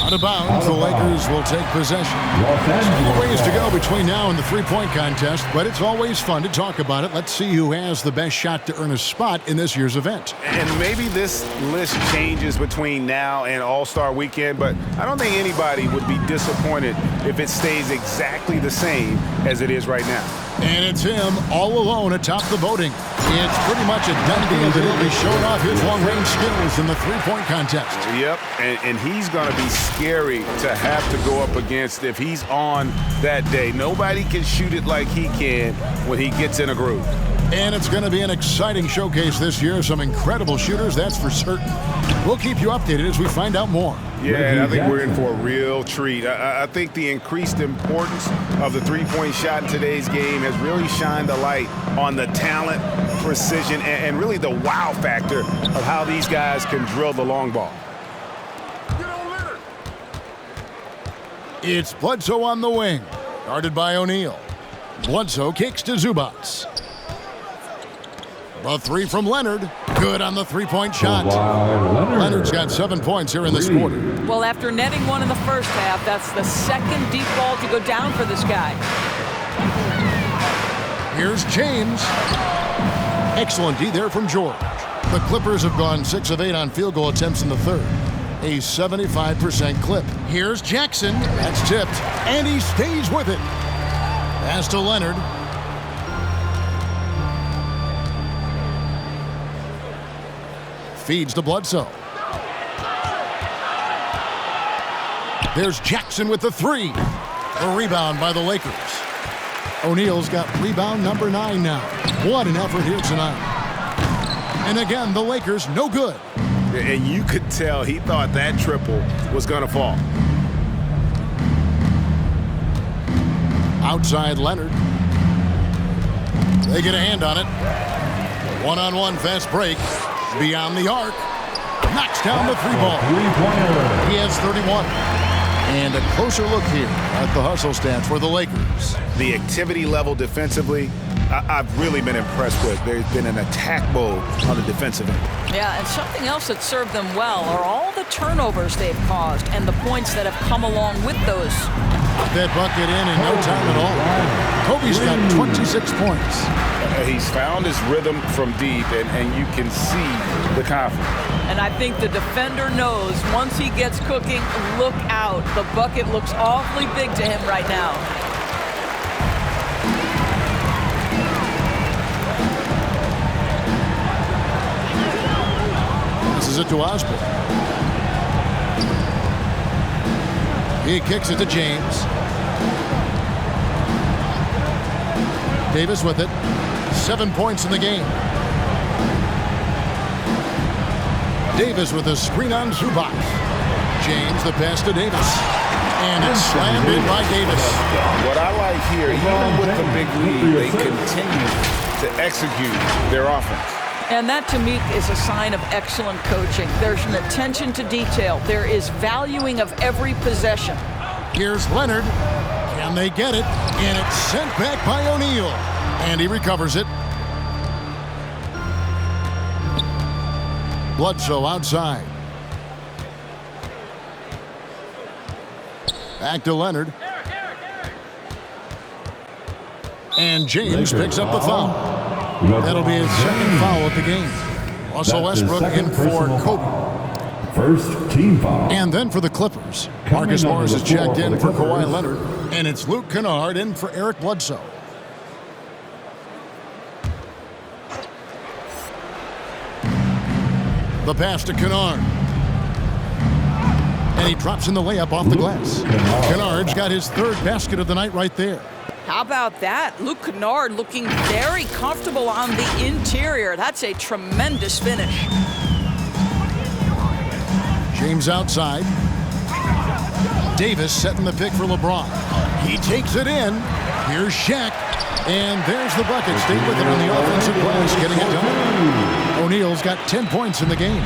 S1: Out of bounds, the Lakers will take possession. Still ways to go between now and the three-point contest, but it's always fun to talk about it. Let's see who has the best shot to earn a spot in this year's event.
S2: And maybe this list changes between now and All-Star Weekend, but I don't think anybody would be disappointed if it stays exactly the same as it is right now.
S1: And it's him all alone atop the voting. It's pretty much a done deal that he'll be showing off his long-range skills in the three-point contest.
S2: Yep, and he's going to be scary to have to go up against if he's on that day. Nobody can shoot it like he can when he gets in a groove.
S1: And it's going to be an exciting showcase this year. Some incredible shooters, that's for certain. We'll keep you updated as we find out more.
S2: Yeah, and I think we're in for a real treat. I think the increased importance of the three-point shot in today's game has really shined a light on the talent, precision, and really the wow factor of how these guys can drill the long ball.
S1: It's Bledsoe on the wing, guarded by O'Neal. Bledsoe kicks to Zubats. The three from Leonard. Good on the three-point shot. Leonard's got 7 points here in this quarter.
S4: Well, after netting one in the first half, that's the second deep ball to go down for this guy.
S1: Here's James. Excellent D there from George. The Clippers have gone 6 of 8 on field goal attempts in the third. A 75% clip. Here's Jackson. That's tipped. And he stays with it. Pass to Leonard. Feeds to Bledsoe. There's Jackson with the three. A rebound by the Lakers. O'Neal's got rebound number 9 now. What an effort here tonight. And again, the Lakers no good.
S2: And you could tell he thought that triple was going to fall.
S1: Outside Leonard. They get a hand on it. One-on-one fast break. Beyond the arc. Knocks down the three ball. He has 31. And a closer look here at the hustle stats for the Lakers.
S2: The activity level defensively, I've really been impressed with. There's been an attack mode on the defensive end.
S4: Yeah, and something else that served them well are all the turnovers they've caused and the points that have come along with those.
S1: Put that bucket in no time at all. Kobe's got 26 points.
S2: He's found his rhythm from deep, and you can see the confidence.
S4: And I think the defender knows once he gets cooking, look out. The bucket looks awfully big to him right now.
S1: This is it to Osborne. He kicks it to James. Davis with it. 7 points in the game. Davis with a screen on Zubac. James the pass to Davis. And it's slammed in by Davis.
S2: What I like here, even with the big lead, they continue to execute their offense.
S4: And that, to me, is a sign of excellent coaching. There's an attention to detail. There is valuing of every possession.
S1: Here's Leonard. Can they get it? And it's sent back by O'Neal. And he recovers it. Bledsoe outside. Back to Leonard. And James picks up the foul. That'll be his second foul of the game. Russell Westbrook in for Kobe.
S5: First team foul.
S1: And then for the Clippers, Marcus Morris is checked in for Kawhi Leonard. And it's Luke Kennard in for Eric Bledsoe. The pass to Kennard. And he drops in the layup off the glass. Kennard's got his third basket of the night right there.
S4: How about that? Luke Kennard looking very comfortable on the interior. That's a tremendous finish.
S1: James outside. Davis setting the pick for LeBron. He takes it in. Here's Shaq. And there's the bucket. Stay with it on the offensive glass, getting it done. O'Neal's got 10 points in the game.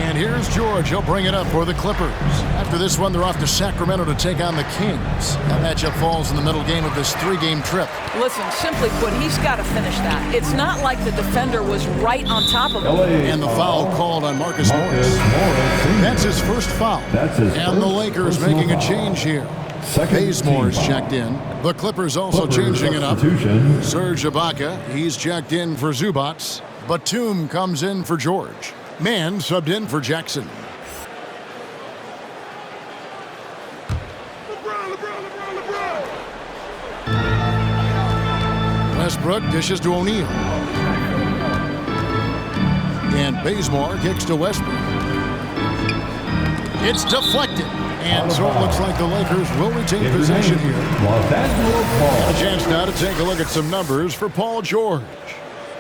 S1: And here's George. He'll bring it up for the Clippers. After this one, they're off to Sacramento to take on the Kings. That matchup falls in the middle game of this 3-game trip.
S4: Listen, simply put, he's got to finish that. It's not like the defender was right on top of him.
S1: And the foul called on Marcus Morris. That's his first foul. And the Lakers making a change here. Bazemore's checked in. The Clippers also changing it up. Serge Ibaka, he's checked in for Zubats. Batum comes in for George. Mann subbed in for Jackson. Westbrook dishes to O'Neal. And Bazemore kicks to Westbrook. It's deflected. And so it looks like the Lakers will retain possession here. A chance now to take a look at some numbers for Paul George.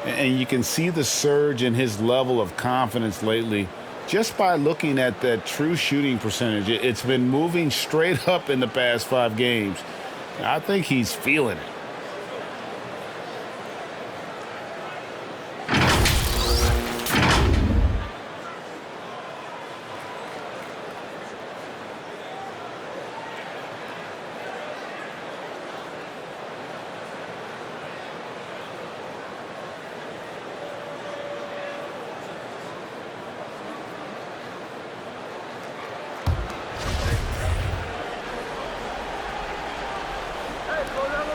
S2: And you can see the surge in his level of confidence lately just by looking at that true shooting percentage. It's been moving straight up in the past 5 games. I think he's feeling it.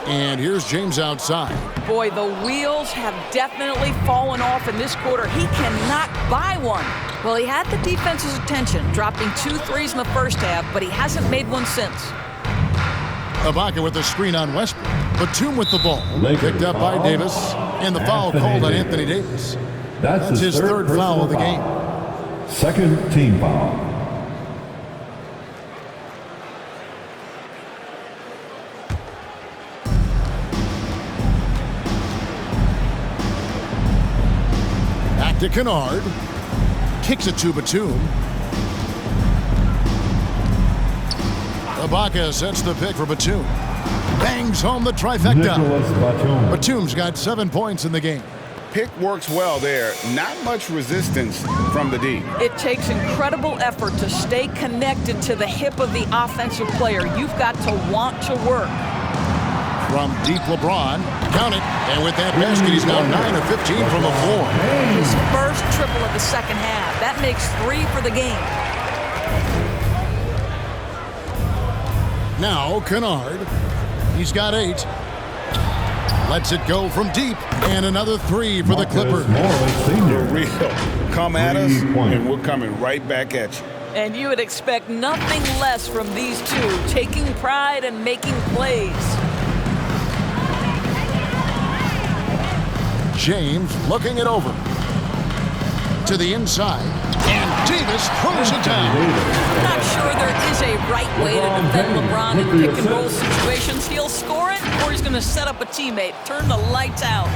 S1: And here's James outside.
S4: Boy, the wheels have definitely fallen off in this quarter. He cannot buy one. Well, he had the defense's attention, dropping 2 threes in the first half, but he hasn't made one since.
S1: Ibaka with the screen on Westbrook. Batum with the ball. Picked up by Davis. And the foul called on Anthony Davis. That's his third foul of the game.
S5: Second team foul.
S1: To Kennard. Kicks it to Batum. Ibaka sets the pick for Batum. Bangs home the trifecta. Batum's got 7 points in the game.
S2: Pick works well there. Not much resistance from the D.
S4: It takes incredible effort to stay connected to the hip of the offensive player. You've got to want to work.
S1: From deep, LeBron, count it, and with that basket, he's now 9 of 15 from the floor.
S4: His first triple of the second half. That makes 3 for the game.
S1: Now, Kennard, he's got 8. Lets it go from deep, and another 3 for the Clippers.
S2: For real. Come at us, and we're coming right back at you.
S4: And you would expect nothing less from these two, taking pride and making plays.
S1: James looking it over. To the inside. And Davis throws it down.
S4: I'm not sure there is a right way to defend LeBron in pick-and-roll situations. He'll score it, or he's going to set up a teammate. Turn the lights out.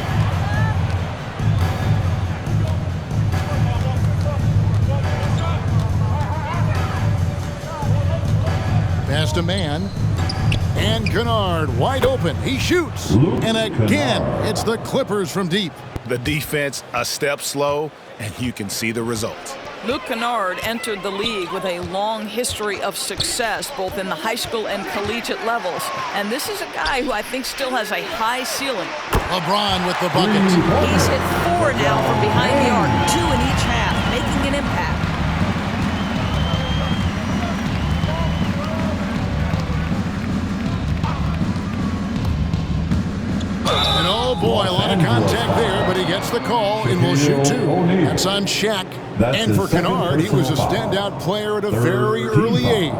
S1: Pass to man. And Kennard wide open. He shoots. And again, it's the Clippers from deep.
S2: The defense a step slow, and you can see the result.
S4: Luke Kennard entered the league with a long history of success, both in the high school and collegiate levels. And this is a guy who I think still has a high ceiling.
S1: LeBron with the bucket.
S4: He's hit 4 now from behind the arc, 2 in each half, making an impact.
S1: And oh boy, a lot of contact there, but he gets the call and will shoot 2. That's on Shaq. And for Kennard, he was a standout player at a very early age.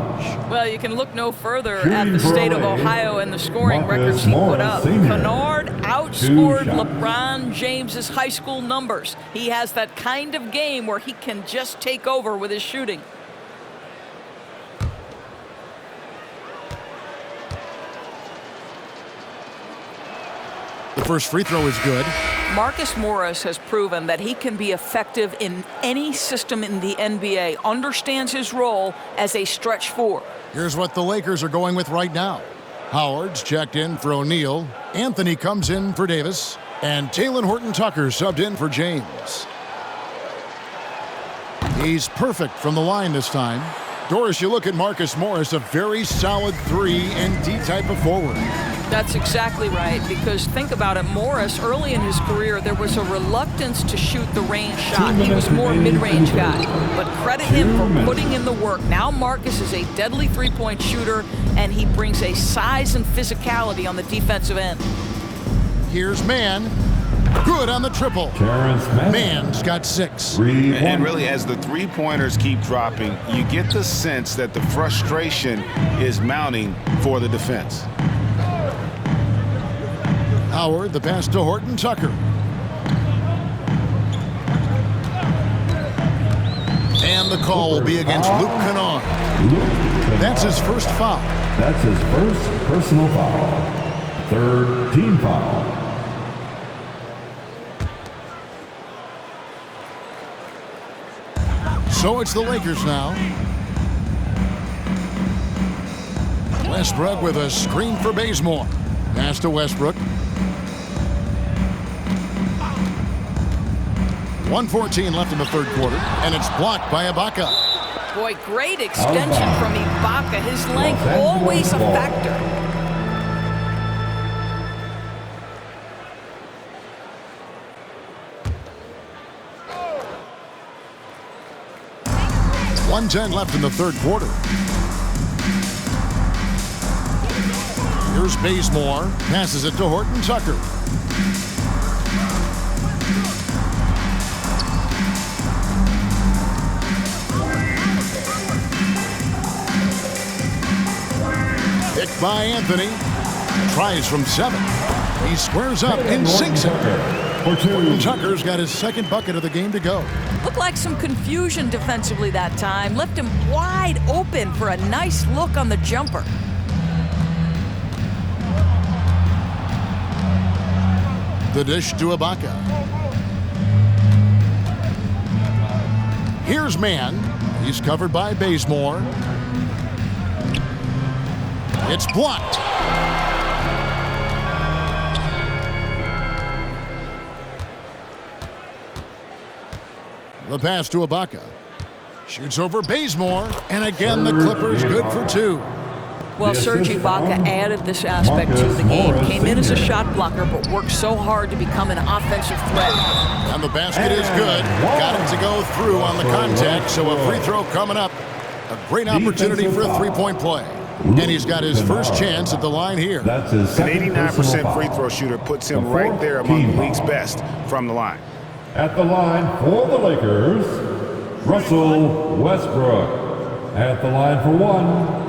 S4: Well, you can look no further at the state of Ohio and the scoring records he put up. Kennard outscored LeBron James's high school numbers. He has that kind of game where he can just take over with his shooting.
S1: The first free throw is good.
S4: Marcus Morris has proven that he can be effective in any system in the NBA, understands his role as a stretch four.
S1: Here's what the Lakers are going with right now. Howard's checked in for O'Neal. Anthony comes in for Davis. And Talen Horton-Tucker subbed in for James. He's perfect from the line this time. Doris, you look at Marcus Morris, a very solid 3-and-D type of forward.
S4: That's exactly right, because think about it, Morris, early in his career, there was a reluctance to shoot the range shot. He was more mid-range guy, but credit him for putting in the work. Now Marcus is a deadly three-point shooter, and he brings a size and physicality on the defensive end.
S1: Here's Mann. Good on the triple. Mann's got 6.
S2: And really, as the three-pointers keep dropping, you get the sense that the frustration is mounting for the defense.
S1: Howard, the pass to Horton-Tucker. And the call will be against Luke Kennard. That's his first foul.
S5: That's his first personal foul. 3rd team foul.
S1: So it's the Lakers now. Westbrook with a screen for Bazemore. Pass to Westbrook. 1:14 left in the third quarter, and it's blocked by Ibaka.
S4: Boy, great extension from Ibaka. His length always a factor.
S1: .110 left in the third quarter. Here's Bazemore. Passes it to Horton-Tucker. Picked by Anthony. Tries from 7. He squares up and sinks it. Horton-Tucker's got his second bucket of the game to go.
S4: Looked like some confusion defensively that time. Left him wide open for a nice look on the jumper.
S1: The dish to Ibaka. Here's Mann. He's covered by Bazemore. It's blocked. The pass to Ibaka. Shoots over Bazemore. And again, the Clippers good for 2.
S4: Well, Serge Ibaka added this aspect to the game. Came in as a shot blocker, but worked so hard to become an offensive threat.
S1: And the basket is good. Got it to go through on the contact, so a free throw coming up. A great opportunity for a three-point play. And he's got his first chance at the line here.
S2: An 89% free throw shooter puts him right there among the league's best from the line.
S5: At the line for the Lakers, Russell Westbrook. At the line for 1.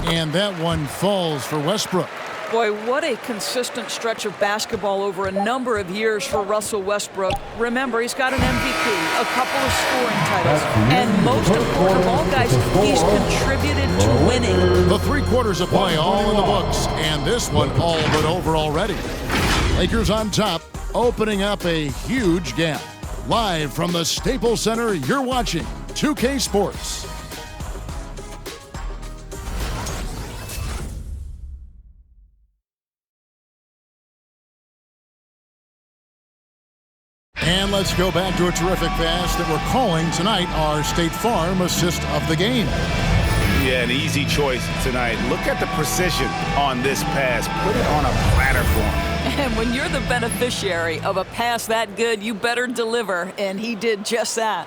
S1: And that one falls for Westbrook.
S4: Boy, what a consistent stretch of basketball over a number of years for Russell Westbrook. Remember, he's got an MVP, a couple of scoring titles, and most important of all, guys, he's contributed to winning.
S1: The 3 quarters of play all in the books, and this one all but over already. Lakers on top, opening up a huge gap. Live from the Staples Center, you're watching 2K Sports. And let's go back to a terrific pass that we're calling tonight our State Farm assist of the game.
S2: Yeah, an easy choice tonight. Look at the precision on this pass. Put it on a platter for him.
S4: And when you're the beneficiary of a pass that good, you better deliver, and he did just that.